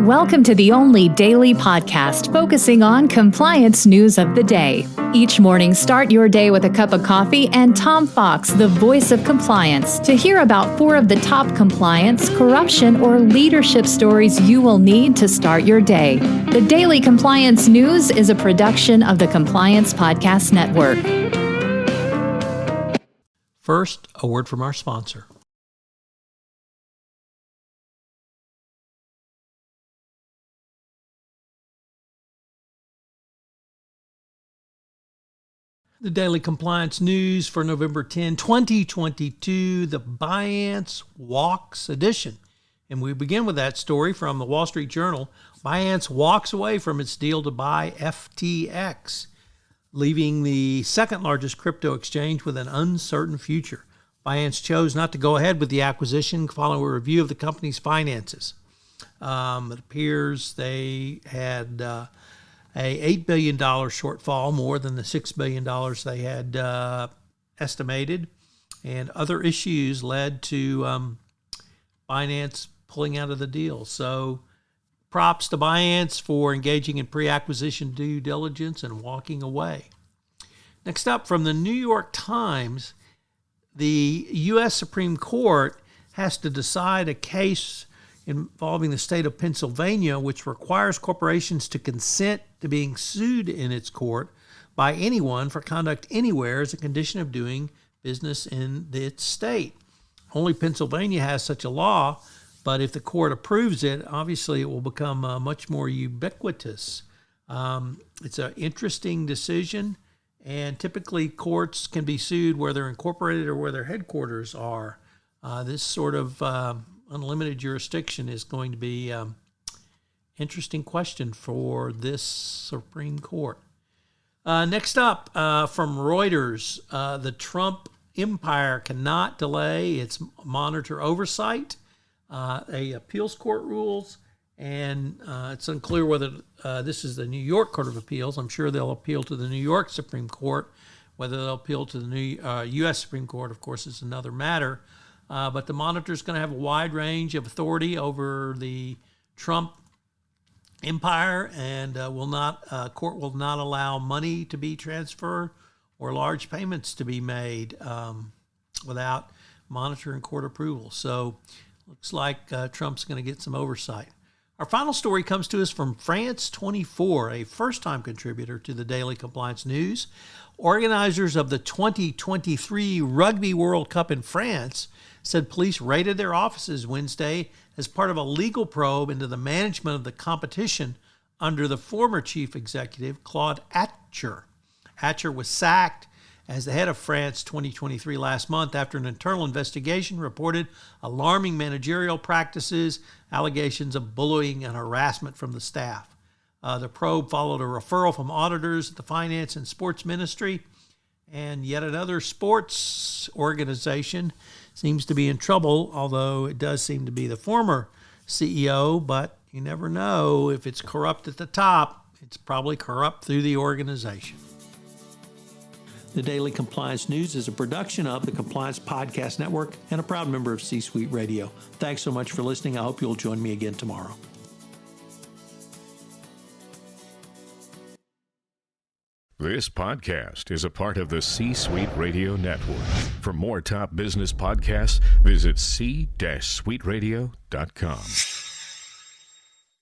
Welcome to the only daily podcast focusing on compliance news of the day. Each morning, start your day with a cup of coffee and Tom Fox, the voice of compliance, to hear about 4 of the top compliance, corruption, or leadership stories you will need to start your day. The Daily Compliance News is a production of the Compliance Podcast Network. First, a word from our sponsor. The Daily Compliance News for November 10, 2022, the Binance Walks edition. And we begin with that story from the Wall Street Journal. Binance walks away from its deal to buy FTX, leaving the second largest crypto exchange with an uncertain future. Binance chose not to go ahead with the acquisition following a review of the company's finances. It appears they had a $8 billion shortfall, more than the $6 billion they had estimated, and other issues led to Binance pulling out of the deal. So props to Binance for engaging in pre-acquisition due diligence and walking away. Next up, from the New York Times, the U.S. Supreme Court has to decide a case involving the state of Pennsylvania, which requires corporations to consent to being sued in its court by anyone for conduct anywhere as a condition of doing business in its state. Only Pennsylvania has such a law, but if the court approves it, obviously it will become much more ubiquitous. It's an interesting decision, and typically courts can be sued where they're incorporated or where their headquarters are. This sort of unlimited jurisdiction is going to be an interesting question for this Supreme Court. Next up, from Reuters, the Trump empire cannot delay its monitor oversight. A appeals court rules, and it's unclear whether this is the New York Court of Appeals. I'm sure they'll appeal to the New York Supreme Court. Whether they'll appeal to the new U.S. Supreme Court, of course, is another matter. But the monitor is going to have a wide range of authority over the Trump empire, and court will not allow money to be transferred or large payments to be made without monitor and court approval. So looks like Trump's going to get some oversight. Our final story comes to us from France 24, a first-time contributor to the Daily Compliance News. Organizers of the 2023 Rugby World Cup in France said police raided their offices Wednesday as part of a legal probe into the management of the competition under the former chief executive, Claude Atcher. Atcher was sacked as the head of France 2023 last month after an internal investigation reported alarming managerial practices, allegations of bullying and harassment from the staff. The probe followed a referral from auditors at the Finance and Sports Ministry, and yet another sports organization seems to be in trouble, although it does seem to be the former CEO, but you never know. If it's corrupt at the top, it's probably corrupt through the organization. The Daily Compliance News is a production of the Compliance Podcast Network and a proud member of C-Suite Radio. Thanks so much for listening. I hope you'll join me again tomorrow. This podcast is a part of the C-Suite Radio Network. For more top business podcasts, visit c-suiteradio.com.